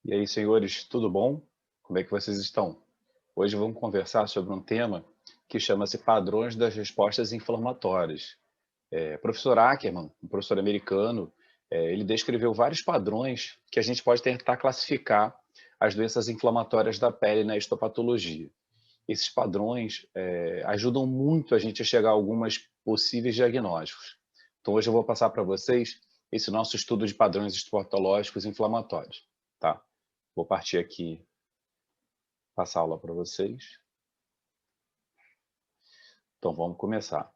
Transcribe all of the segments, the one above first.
E aí, senhores, tudo bom? Como é que vocês estão? Hoje vamos conversar sobre um tema que chama-se padrões das respostas inflamatórias. Professor Ackerman, um professor americano, ele descreveu vários padrões que a gente pode tentar classificar as doenças inflamatórias da pele na histopatologia. Esses padrões ajudam muito a gente a chegar a algumas possíveis diagnósticos. Então, hoje eu vou passar para vocês esse nosso estudo de padrões histopatológicos inflamatórios. Tá? Vou partir aqui, passar a aula para vocês. Então, vamos começar.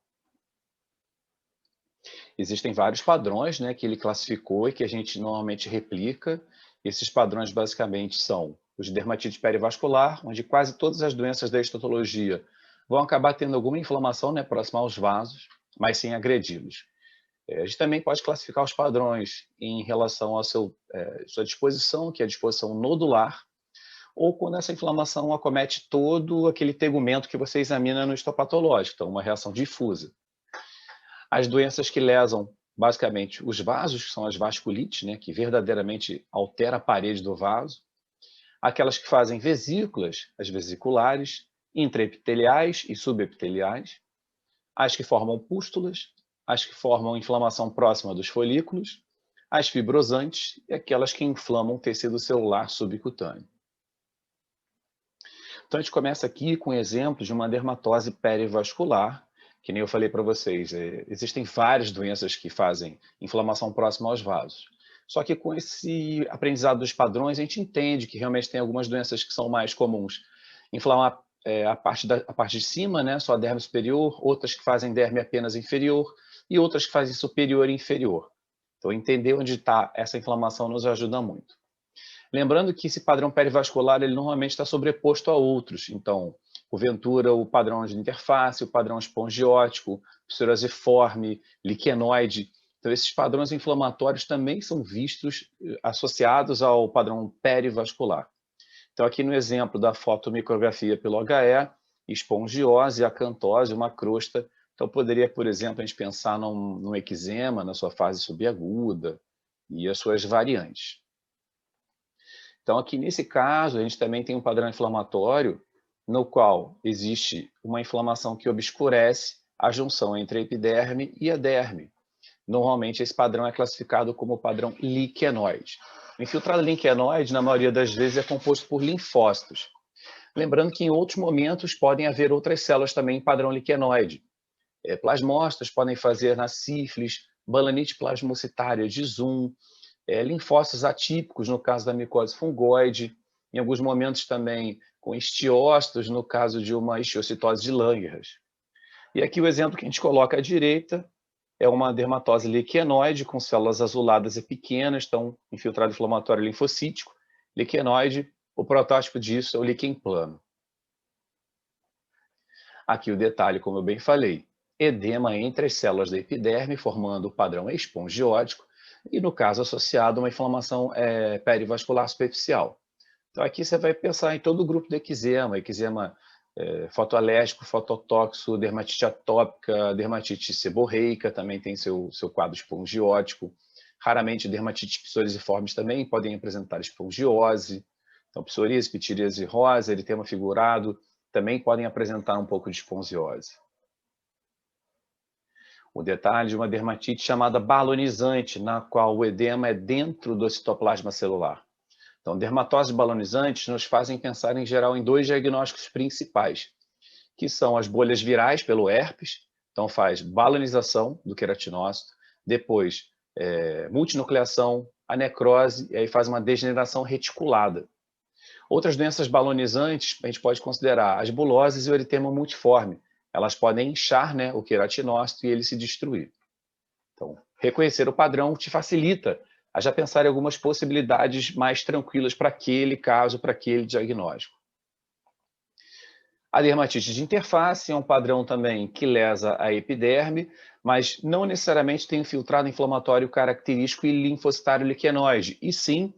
Existem vários padrões, né, que ele classificou e que a gente normalmente replica. Esses padrões, basicamente, são os de dermatite perivascular, onde quase todas as doenças da histopatologia vão acabar tendo alguma inflamação, né, próxima aos vasos, mas sem agredi-los. A gente também pode classificar os padrões em relação à sua disposição, que é a disposição nodular, ou quando essa inflamação acomete todo aquele tegumento que você examina no histopatológico, então uma reação difusa. As doenças que lesam, basicamente, os vasos, que são as vasculites, né, que verdadeiramente altera a parede do vaso, aquelas que fazem vesículas, as vesiculares, intraepiteliais e subepiteliais, as que formam pústulas, as que formam inflamação próxima dos folículos, as fibrosantes e aquelas que inflamam o tecido celular subcutâneo. Então, a gente começa aqui com exemplos de uma dermatose perivascular, que nem eu falei para vocês, existem várias doenças que fazem inflamação próxima aos vasos. Só que com esse aprendizado dos padrões, a gente entende que realmente tem algumas doenças que são mais comuns. Inflamar a parte de cima, né, só a derme superior, outras que fazem derme apenas inferior, e outras que fazem superior e inferior. Então, entender onde está essa inflamação nos ajuda muito. Lembrando que esse padrão perivascular ele normalmente está sobreposto a outros. Então, porventura, o padrão de interface, o padrão espongiótico, psoriasiforme, liquenoide. Então, esses padrões inflamatórios também são vistos associados ao padrão perivascular. Então, aqui no exemplo da fotomicrografia pelo HE, espongiose, acantose, uma crosta. Então, poderia, por exemplo, a gente pensar num eczema na sua fase subaguda e as suas variantes. Então, aqui nesse caso, a gente também tem um padrão inflamatório no qual existe uma inflamação que obscurece a junção entre a epiderme e a derme. Normalmente, esse padrão é classificado como padrão liquenoide. O infiltrado liquenoide, na maioria das vezes, é composto por linfócitos. Lembrando que em outros momentos podem haver outras células também em padrão liquenoide. Plasmócitos podem fazer na sífilis, balanite plasmocitária de Zoom, linfócitos atípicos, no caso da micose fungoide, em alguns momentos também com estiócitos, no caso de uma estiocitose de Langerhans. E aqui o exemplo que a gente coloca à direita é uma dermatose liquenoide com células azuladas e pequenas, então infiltrado inflamatório linfocítico, liquenoide, o protótipo disso é o líquen plano. Aqui o detalhe, como eu bem falei, edema entre as células da epiderme, formando o padrão espongiótico, e no caso associado a uma inflamação perivascular superficial. Então aqui você vai pensar em todo o grupo de eczema fotoalérgico, fototóxico, dermatite atópica, dermatite seborreica, também tem seu quadro espongiótico. Raramente dermatites psoriasiformes também podem apresentar espongiose. Então psoríase, pitiríase rosa, eritema figurado, também podem apresentar um pouco de espongiose. O detalhe de uma dermatite chamada balonizante, na qual o edema é dentro do citoplasma celular. Então, dermatoses balonizantes nos fazem pensar, em geral, em dois diagnósticos principais, que são as bolhas virais pelo herpes, então faz balonização do queratinócito, depois multinucleação, a necrose, e aí faz uma degeneração reticulada. Outras doenças balonizantes, a gente pode considerar as buloses e o eritema multiforme. Elas podem inchar, né, o queratinócito e ele se destruir. Então, reconhecer o padrão te facilita a já pensar em algumas possibilidades mais tranquilas para aquele caso, para aquele diagnóstico. A dermatite de interface é um padrão também que lesa a epiderme, mas não necessariamente tem infiltrado inflamatório característico e linfocitário liquenoide, e sim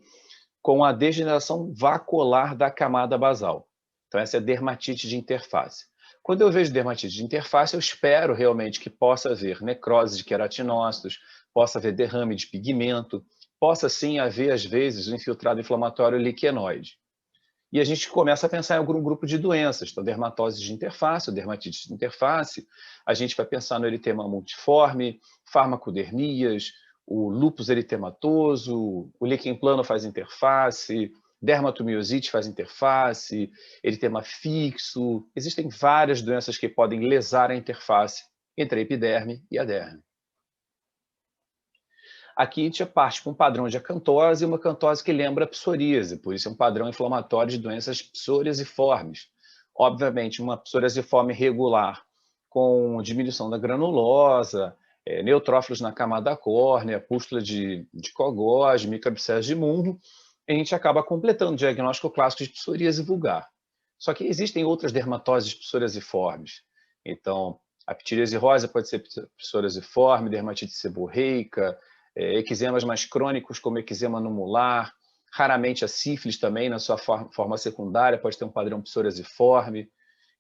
com a degeneração vacuolar da camada basal. Então, essa é a dermatite de interface. Quando eu vejo dermatite de interface, eu espero realmente que possa haver necrose de queratinócitos, possa haver derrame de pigmento, possa sim haver, às vezes, um infiltrado inflamatório liquenoide. E a gente começa a pensar em algum grupo de doenças, então dermatose de interface, ou dermatite de interface, a gente vai pensar no eritema multiforme, farmacodermias, o lúpus eritematoso, o líquen plano faz interface, dermatomiosite faz interface, eritema fixo. Existem várias doenças que podem lesar a interface entre a epiderme e a derme. Aqui a gente parte com um padrão de acantose e uma acantose que lembra a psoríase, por isso é um padrão inflamatório de doenças psoriasiformes. Obviamente, uma psoriasiforme regular com diminuição da granulosa, neutrófilos na camada córnea, pústula de cogós, microabscesso de Munro, a gente acaba completando o diagnóstico clássico de psoríase vulgar. Só que existem outras dermatoses psoriasiformes. Então, a ptiríase rosa pode ser psoriasiforme, dermatite seborreica, eczemas mais crônicos, como eczema no molar, raramente a sífilis também, na sua forma secundária, pode ter um padrão psoriasiforme.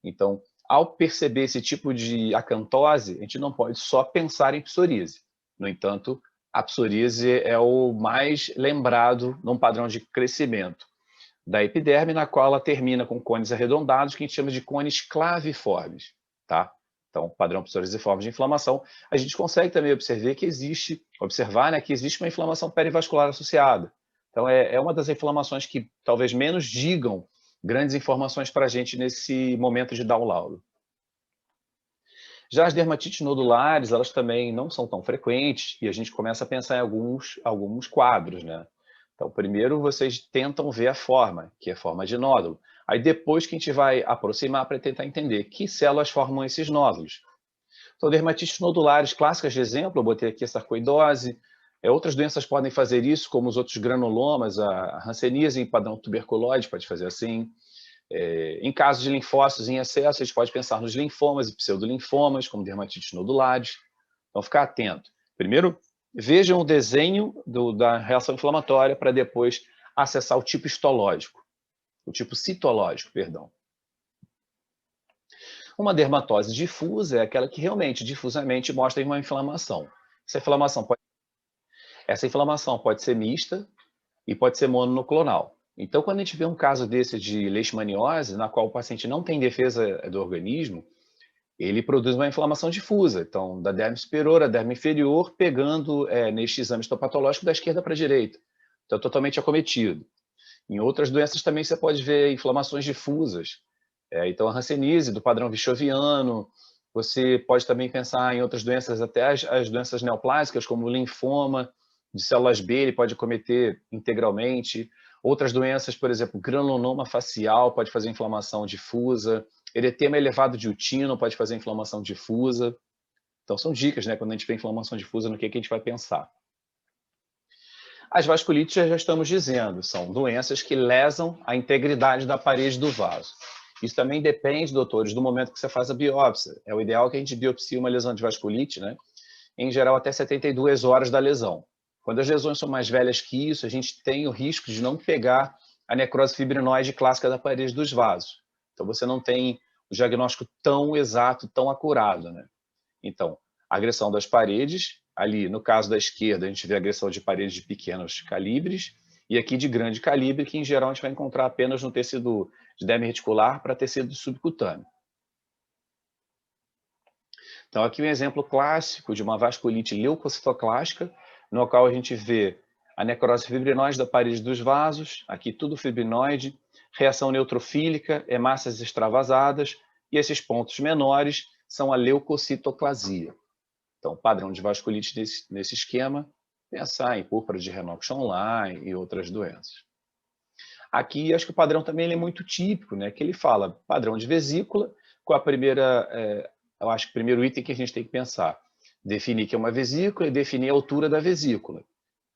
Então, ao perceber esse tipo de acantose, a gente não pode só pensar em psoríase. No entanto, a psoríase é o mais lembrado num padrão de crescimento da epiderme, na qual ela termina com cones arredondados, que a gente chama de cones claviformes, tá? Então, padrão psoriasiforme de inflamação, a gente consegue também observar que existe uma inflamação perivascular associada. Então, é uma das inflamações que talvez menos digam grandes informações para a gente nesse momento de dar o laudo. Já as dermatites nodulares, elas também não são tão frequentes e a gente começa a pensar em alguns quadros, né? Então, primeiro vocês tentam ver a forma, que é a forma de nódulo. Aí depois que a gente vai aproximar para tentar entender que células formam esses nódulos. Então, dermatites nodulares clássicas de exemplo, eu botei aqui a sarcoidose. Outras doenças podem fazer isso, como os outros granulomas, a hanseníase em padrão tuberculoide pode fazer assim. Em caso de linfócitos em excesso, a gente pode pensar nos linfomas e pseudolinfomas, como dermatites nodulares. Então, ficar atento. Primeiro, vejam o desenho da reação inflamatória para depois acessar o tipo histológico, o tipo citológico, perdão. Uma dermatose difusa é aquela que realmente, difusamente, mostra uma inflamação. Essa inflamação pode ser mista e pode ser mononucleonal. Então, quando a gente vê um caso desse de leishmaniose, na qual o paciente não tem defesa do organismo, ele produz uma inflamação difusa, então, da derme superior à derme inferior, pegando neste exame histopatológico da esquerda para a direita. Então, totalmente acometido. Em outras doenças também você pode ver inflamações difusas. Então, a hanseníase, do padrão vichoviano. Você pode também pensar em outras doenças, até as doenças neoplásicas, como o linfoma de células B, ele pode acometer integralmente. Outras doenças, por exemplo, granuloma facial pode fazer inflamação difusa. Eritema elevado de Utino pode fazer inflamação difusa. Então, são dicas, né? Quando a gente vê inflamação difusa, no que a gente vai pensar. As vasculites, já estamos dizendo, são doenças que lesam a integridade da parede do vaso. Isso também depende, doutores, do momento que você faz a biópsia. É o ideal que a gente biopsie uma lesão de vasculite, né? Em geral, até 72 horas da lesão. Quando as lesões são mais velhas que isso, a gente tem o risco de não pegar a necrose fibrinoide clássica da parede dos vasos. Então, você não tem o diagnóstico tão exato, tão acurado, né? Então, agressão das paredes, ali no caso da esquerda, a gente vê agressão de paredes de pequenos calibres, e aqui de grande calibre, que em geral a gente vai encontrar apenas no tecido de derme reticular para tecido subcutâneo. Então, aqui um exemplo clássico de uma vasculite leucocitoclástica, no qual a gente vê a necrose fibrinoide da parede dos vasos, aqui tudo fibrinoide, reação neutrofílica, hemácias extravasadas, e esses pontos menores são a leucocitoclasia. Então, padrão de vasculite nesse esquema, pensar em púrpura de Renox online e outras doenças. Aqui, acho que o padrão também é muito típico, né? Que ele fala padrão de vesícula, com a primeira, eu acho que o primeiro item que a gente tem que pensar, definir que é uma vesícula e definir a altura da vesícula.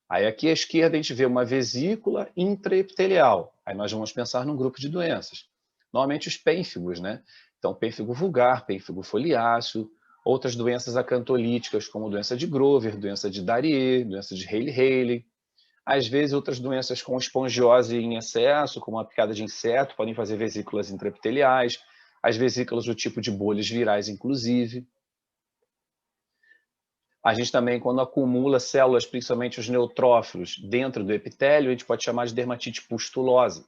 Aí aqui à esquerda a gente vê uma vesícula intraepitelial. Aí nós vamos pensar num grupo de doenças. Normalmente os pênfigos, né? Então, pênfigo vulgar, pênfigo foliáceo, outras doenças acantolíticas, como doença de Grover, doença de Darier, doença de Hailey-Hailey. Às vezes, outras doenças com espongiose em excesso, como a picada de inseto, podem fazer vesículas intraepiteliais, as vesículas do tipo de bolhas virais, inclusive. A gente também, quando acumula células, principalmente os neutrófilos, dentro do epitélio, a gente pode chamar de dermatite pustulosa.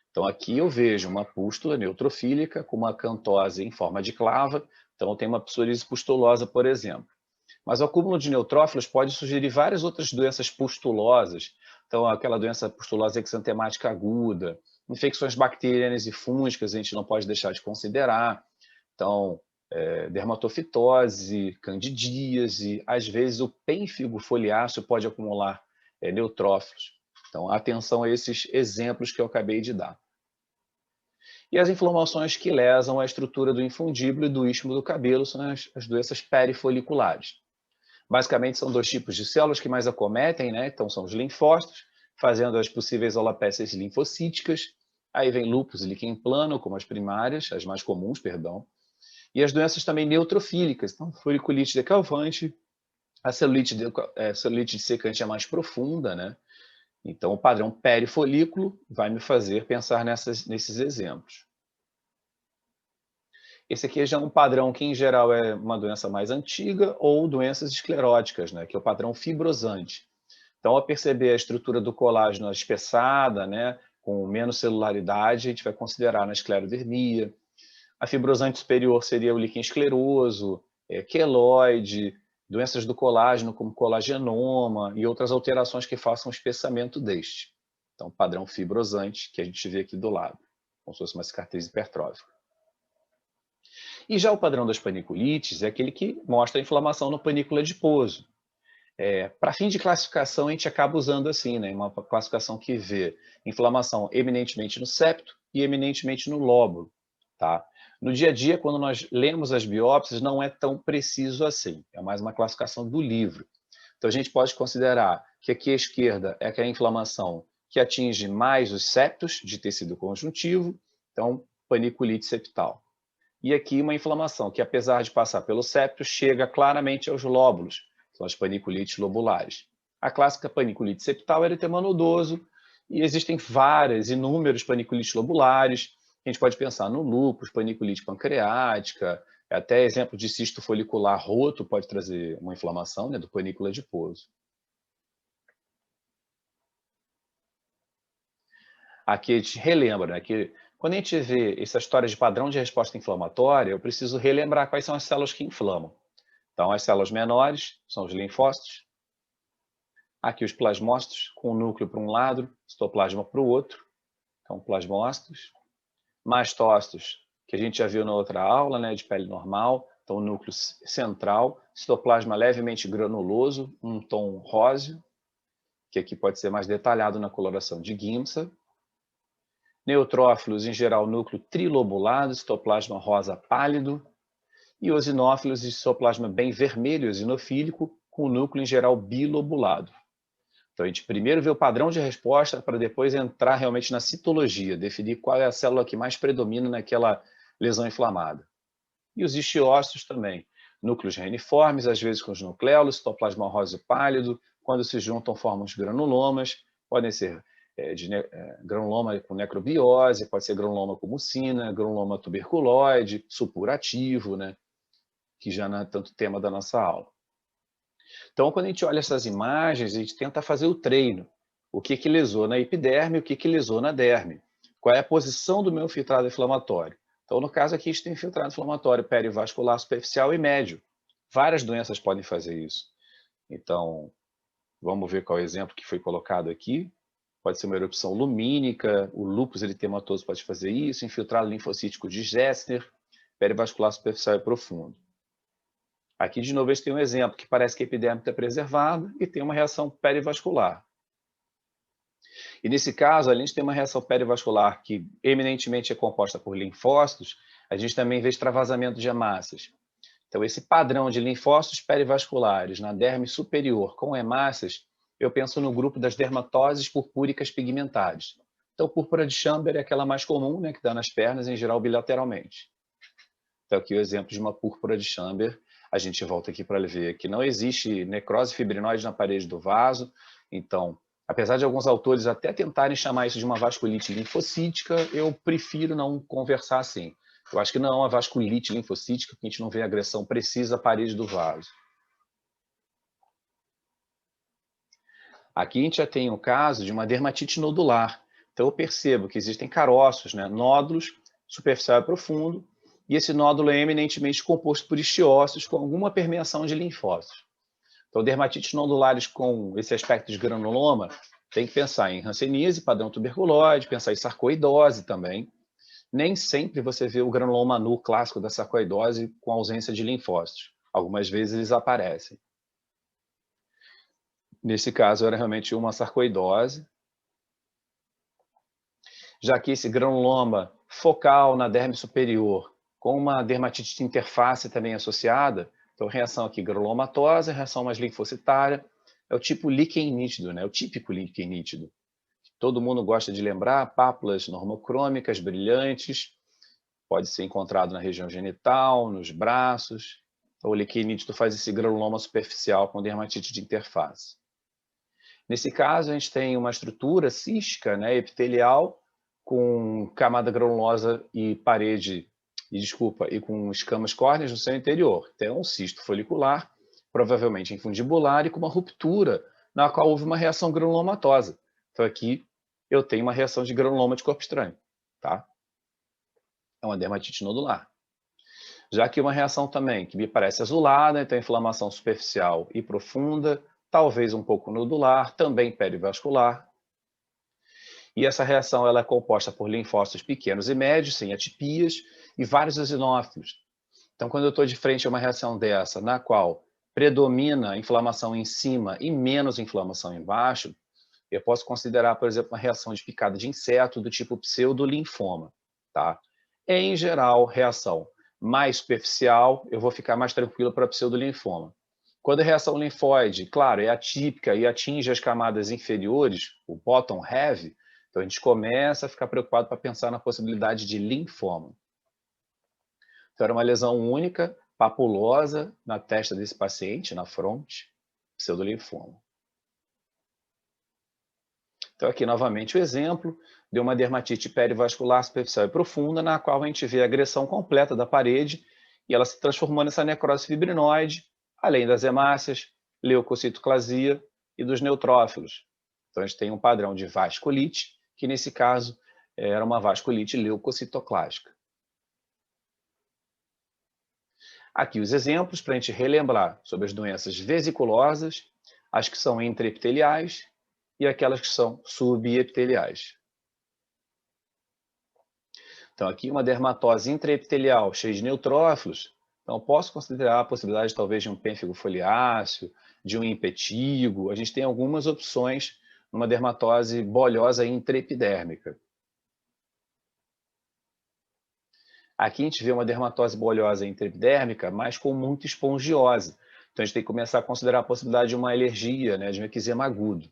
Então, aqui eu vejo uma pústula neutrofílica com uma acantose em forma de clava. Então, eu tenho uma psoríase pustulosa, por exemplo. Mas o acúmulo de neutrófilos pode sugerir várias outras doenças pustulosas. Então, aquela doença pustulosa exantemática aguda, infecções bacterianas e fúngicas a gente não pode deixar de considerar. Então, dermatofitose, candidíase, às vezes o pênfigo foliáceo pode acumular neutrófilos. Então, atenção a esses exemplos que eu acabei de dar. E as inflamações que lesam a estrutura do infundíbulo e do istmo do cabelo são as doenças perifoliculares. Basicamente, são dois tipos de células que mais acometem, né? Então, são os linfócitos, fazendo as possíveis alopécias linfocíticas. Aí vem lúpus e líquen plano, como as primárias, as mais comuns, perdão. E as doenças também neutrofílicas, então, foliculite decalvante, a celulite dissecante é mais profunda, né? Então, o padrão perifolículo vai me fazer pensar nesses exemplos. Esse aqui já é um padrão que, em geral, é uma doença mais antiga ou doenças escleróticas, né? Que é o padrão fibrosante. Então, ao perceber a estrutura do colágeno espessada, né, com menos celularidade, a gente vai considerar na esclerodermia. A fibrosante superior seria o líquen escleroso, queloide, doenças do colágeno, como colagenoma e outras alterações que façam o espessamento deste. Então, padrão fibrosante, que a gente vê aqui do lado, como se fosse uma cicatriz hipertrófica. E já o padrão das paniculites é aquele que mostra a inflamação no panículo adiposo. Para fim de classificação, a gente acaba usando assim, né, uma classificação que vê inflamação eminentemente no septo e eminentemente no lóbulo. Tá? No dia a dia, quando nós lemos as biópsias, não é tão preciso assim. É mais uma classificação do livro. Então, a gente pode considerar que aqui à esquerda é aquela inflamação que atinge mais os septos de tecido conjuntivo, então, paniculite septal. E aqui uma inflamação que, apesar de passar pelo septo, chega claramente aos lóbulos, são as paniculites lobulares. A clássica paniculite septal é eritema nodoso, e existem inúmeros paniculites lobulares. A gente pode pensar no lúpus, paniculite pancreática, até exemplo de cisto folicular roto pode trazer uma inflamação, né, do panículo adiposo. Aqui a gente relembra, né, que quando a gente vê essa história de padrão de resposta inflamatória, eu preciso relembrar quais são as células que inflamam. Então, as células menores são os linfócitos, aqui os plasmócitos, com o núcleo para um lado, citoplasma para o outro, então plasmócitos, mastócitos, que a gente já viu na outra aula, né, de pele normal, então o núcleo central, citoplasma levemente granuloso, um tom róseo, que aqui pode ser mais detalhado na coloração de Giemsa. Neutrófilos, em geral, núcleo trilobulado, citoplasma rosa pálido. E eosinófilos, citoplasma bem vermelho, eosinofílico, com o núcleo, em geral, bilobulado. Então, a gente primeiro vê o padrão de resposta para depois entrar realmente na citologia, definir qual é a célula que mais predomina naquela lesão inflamada. E os istiócitos também. Núcleos reniformes, às vezes com os nucleolos, citoplasma rosa pálido, quando se juntam formam os granulomas, podem ser granuloma com necrobiose, pode ser granuloma com mucina, granuloma tuberculoide, supurativo, né? Que já não é tanto tema da nossa aula. Então, quando a gente olha essas imagens, a gente tenta fazer o treino. O que lesou na epiderme, o que lesou na derme. Qual é a posição do meu infiltrado inflamatório? Então, no caso aqui, a gente tem infiltrado inflamatório perivascular superficial e médio. Várias doenças podem fazer isso. Então, vamos ver qual é o exemplo que foi colocado aqui. Pode ser uma erupção lumínica, o lúpus eritematoso pode fazer isso, infiltrado linfocítico de Gessner, perivascular superficial e profundo. Aqui, de novo, a gente tem um exemplo que parece que a epiderme está preservada e tem uma reação perivascular. E nesse caso, além de ter uma reação perivascular que eminentemente é composta por linfócitos, a gente também vê extravasamento de hemácias. Então, esse padrão de linfócitos perivasculares na derme superior com hemácias, eu penso no grupo das dermatoses purpúricas pigmentares. Então, púrpura de Chamber é aquela mais comum, né, que dá nas pernas, em geral bilateralmente. Então, aqui o exemplo de uma púrpura de Chamber. A gente volta aqui para ver que não existe necrose fibrinoide na parede do vaso. Então, apesar de alguns autores até tentarem chamar isso de uma vasculite linfocítica, eu prefiro não conversar assim. Eu acho que não é uma vasculite linfocítica, porque a gente não vê agressão precisa à parede do vaso. Aqui a gente já tem o caso de uma dermatite nodular. Então eu percebo que existem caroços, né, nódulos superficial e profundo, e esse nódulo é eminentemente composto por estiócitos com alguma permeação de linfócitos. Então, dermatites nodulares com esse aspecto de granuloma, tem que pensar em hanseníase, padrão tuberculose, pensar em sarcoidose também. Nem sempre você vê o granuloma nu clássico da sarcoidose com ausência de linfócitos. Algumas vezes eles aparecem. Nesse caso, era realmente uma sarcoidose. Já que esse granuloma focal na derme superior, com uma dermatite de interface também associada, então reação aqui granulomatosa, reação mais linfocitária, é o tipo líquen nítido, né? O típico líquen nítido. Todo mundo gosta de lembrar, pápulas normocrômicas, brilhantes, pode ser encontrado na região genital, nos braços. Então, o líquen nítido faz esse granuloma superficial com dermatite de interface. Nesse caso, a gente tem uma estrutura cística, né, epitelial, com camada granulosa e e com escamas córneas no seu interior. Então, um cisto folicular, provavelmente infundibular e com uma ruptura, na qual houve uma reação granulomatosa. Então, aqui eu tenho uma reação de granuloma de corpo estranho, tá? É uma dermatite nodular. Já que uma reação também que me parece azulada, então inflamação superficial e profunda, talvez um pouco nodular, também perivascular. E essa reação ela é composta por linfócitos pequenos e médios, sem atipias, e vários eosinófilos. Então, quando eu estou de frente a uma reação dessa, na qual predomina a inflamação em cima e menos inflamação embaixo, eu posso considerar, por exemplo, uma reação de picada de inseto do tipo pseudolinfoma. Tá? Em geral, reação mais superficial, eu vou ficar mais tranquilo para pseudolinfoma. Quando a reação linfóide, claro, é atípica e atinge as camadas inferiores, o bottom heavy, então a gente começa a ficar preocupado para pensar na possibilidade de linfoma. Então era uma lesão única, papulosa, na testa desse paciente, na fronte, pseudolinfoma. Então aqui novamente o exemplo de uma dermatite perivascular superficial e profunda, na qual a gente vê a agressão completa da parede e ela se transformou nessa necrose fibrinoide, além das hemácias, leucocitoclasia e dos neutrófilos. Então a gente tem um padrão de vasculite, que nesse caso era uma vasculite leucocitoclásica. Aqui os exemplos para a gente relembrar sobre as doenças vesiculosas, as que são intraepiteliais e aquelas que são subepiteliais. Então, aqui uma dermatose intraepitelial cheia de neutrófilos, então posso considerar a possibilidade talvez de um pênfigo foliáceo, de um impetigo. A gente tem algumas opções numa dermatose bolhosa intraepidérmica. Aqui a gente vê uma dermatose bolhosa intraepidérmica, mas com muita espongiose. Então a gente tem que começar a considerar a possibilidade de uma alergia, né, de um eczema agudo.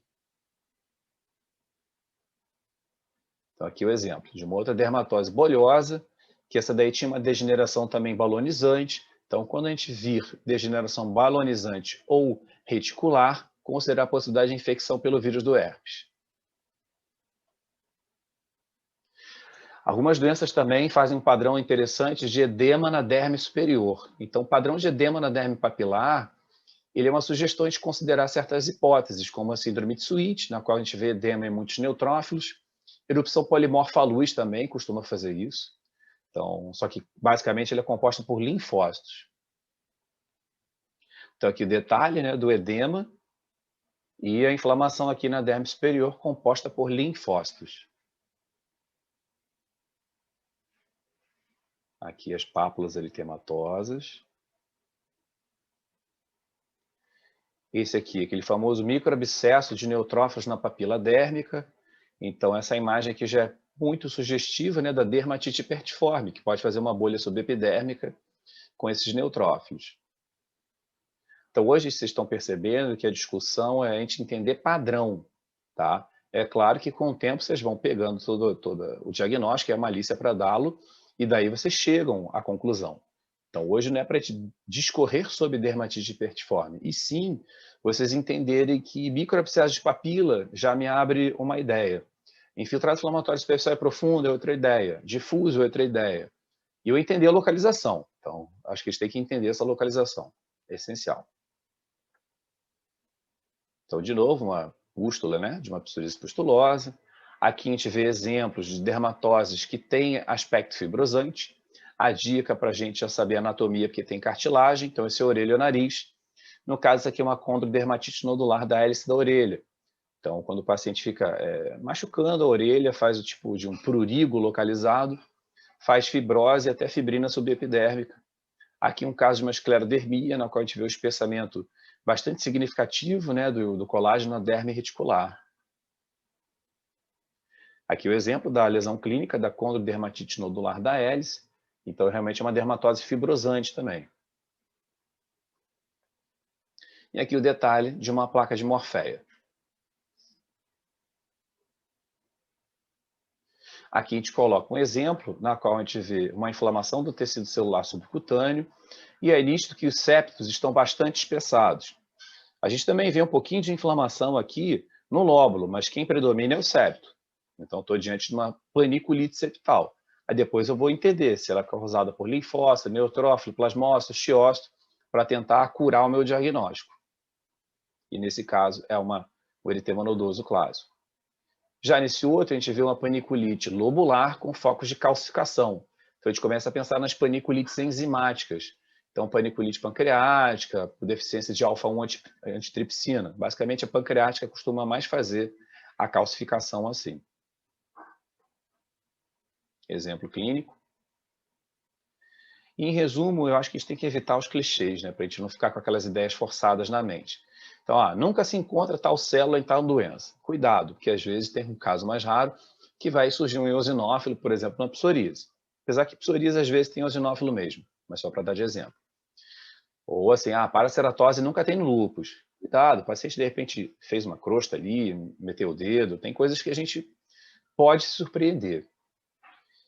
Então, aqui o exemplo de uma outra dermatose bolhosa, que essa daí tinha uma degeneração também balonizante. Então, quando a gente vir degeneração balonizante ou reticular, considerar a possibilidade de infecção pelo vírus do herpes. Algumas doenças também fazem um padrão interessante de edema na derme superior. Então, o padrão de edema na derme papilar, ele é uma sugestão de considerar certas hipóteses, como a síndrome de Sweet, na qual a gente vê edema em muitos neutrófilos. Erupção polimorfa à luz também costuma fazer isso. Então, só que basicamente ele é composto por linfócitos. Então aqui o detalhe, né, do edema e a inflamação aqui na derme superior composta por linfócitos. Aqui as pápulas eritematosas. Esse aqui, aquele famoso microabscesso de neutrófilos na papila dérmica. Então essa imagem aqui já é muito sugestiva, né, da dermatite hipertiforme, que pode fazer uma bolha subepidérmica com esses neutrófilos. Então hoje vocês estão percebendo que a discussão é a gente entender padrão, tá? É claro que com o tempo vocês vão pegando todo o diagnóstico e a malícia para dá-lo, e daí vocês chegam à conclusão. Então hoje não é para te discorrer sobre dermatite hipertiforme, e sim vocês entenderem que microabscesso de papila já me abre uma ideia. Infiltrado inflamatório superficial e profundo é outra ideia. Difuso é outra ideia. E eu entender a localização. Então, acho que eles têm que entender essa localização. É essencial. Então, de novo, uma pústula, né, de uma psoríase pustulosa. Aqui a gente vê exemplos de dermatoses que têm aspecto fibrosante. A dica para a gente já saber a anatomia, porque tem cartilagem, então esse é a orelha e o nariz. No caso, isso aqui é uma condrodermatite nodular da hélice da orelha. Então, quando o paciente fica machucando a orelha, faz o tipo de um prurigo localizado, faz fibrose e até fibrina subepidérmica. Aqui um caso de uma esclerodermia, na qual a gente vê o espessamento bastante significativo, né, do colágeno na derme reticular. Aqui o exemplo da lesão clínica da condrodermatite nodular da hélice. Então, realmente é uma dermatose fibrosante também. E aqui o detalhe de uma placa de Morpheia. Aqui a gente coloca um exemplo na qual a gente vê uma inflamação do tecido celular subcutâneo e é nítido que os septos estão bastante espessados. A gente também vê um pouquinho de inflamação aqui no lóbulo, mas quem predomina é o septo. Então, estou diante de uma paniculite septal. Aí depois eu vou entender se ela é causada por linfócito, neutrófilo, plasmócito, osteócito, para tentar curar o meu diagnóstico. E nesse caso é o eritema nodoso clássico. Já nesse outro, a gente vê uma paniculite lobular com focos de calcificação. Então, a gente começa a pensar nas paniculites enzimáticas. Então, paniculite pancreática, por deficiência de alfa-1 antitripsina. Basicamente, a pancreática costuma mais fazer a calcificação assim. Exemplo clínico. E, em resumo, eu acho que a gente tem que evitar os clichês, né, para a gente não ficar com aquelas ideias forçadas na mente. Então, nunca se encontra tal célula em tal doença. Cuidado, porque às vezes tem um caso mais raro que vai surgir um eosinófilo, por exemplo, na psoríase. Apesar que psoríase às vezes tem eosinófilo mesmo, mas só para dar de exemplo. Ou assim, paraceratose nunca tem no lúpus. Cuidado, o paciente de repente fez uma crosta ali, meteu o dedo, tem coisas que a gente pode se surpreender.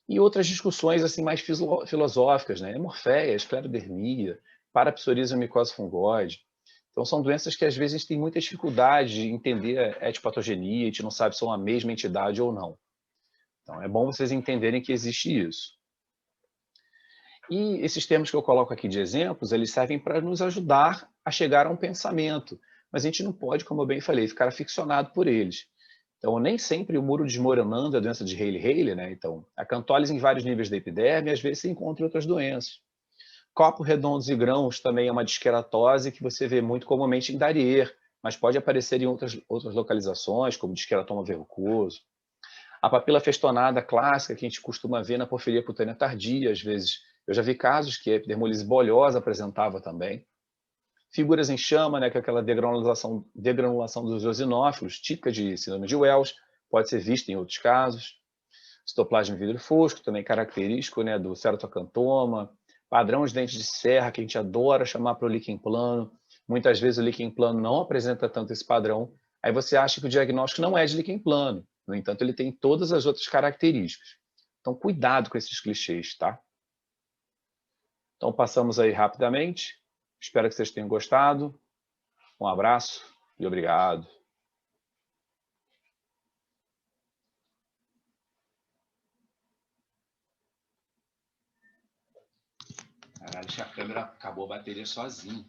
E outras discussões assim mais filosóficas, né? Hemorféia, esclerodermia, parapsoríase ou micose fungoide. Então, são doenças que às vezes a gente tem muita dificuldade de entender a etiopatogenia, a gente não sabe se são a mesma entidade ou não. Então, é bom vocês entenderem que existe isso. E esses termos que eu coloco aqui de exemplos, eles servem para nos ajudar a chegar a um pensamento, mas a gente não pode, como eu bem falei, ficar aficionado por eles. Então, nem sempre o muro desmoronando é a doença de Hailey-Hailey, né? Então, a cantólise em vários níveis da epiderme, às vezes se encontra em outras doenças. Copos redondos e grãos também é uma disqueratose que você vê muito comumente em Darier, mas pode aparecer em outras localizações, como disqueratoma verrucoso. A papila festonada clássica que a gente costuma ver na porfiria cutânea tardia, às vezes. Eu já vi casos que a epidermólise bolhosa apresentava também. Figuras em chama, né, que é aquela degranulação dos eosinófilos, típica de síndrome de Wells, pode ser vista em outros casos. Citoplasma vidro fosco, também característico, né, do ceratocantoma. Padrão de dente de serra, que a gente adora chamar para o líquen plano. Muitas vezes o líquen plano não apresenta tanto esse padrão. Aí você acha que o diagnóstico não é de líquen plano. No entanto, ele tem todas as outras características. Então, cuidado com esses clichês, tá? Então, passamos aí rapidamente. Espero que vocês tenham gostado. Um abraço e obrigado. Caralho, a câmera acabou a bateria sozinho.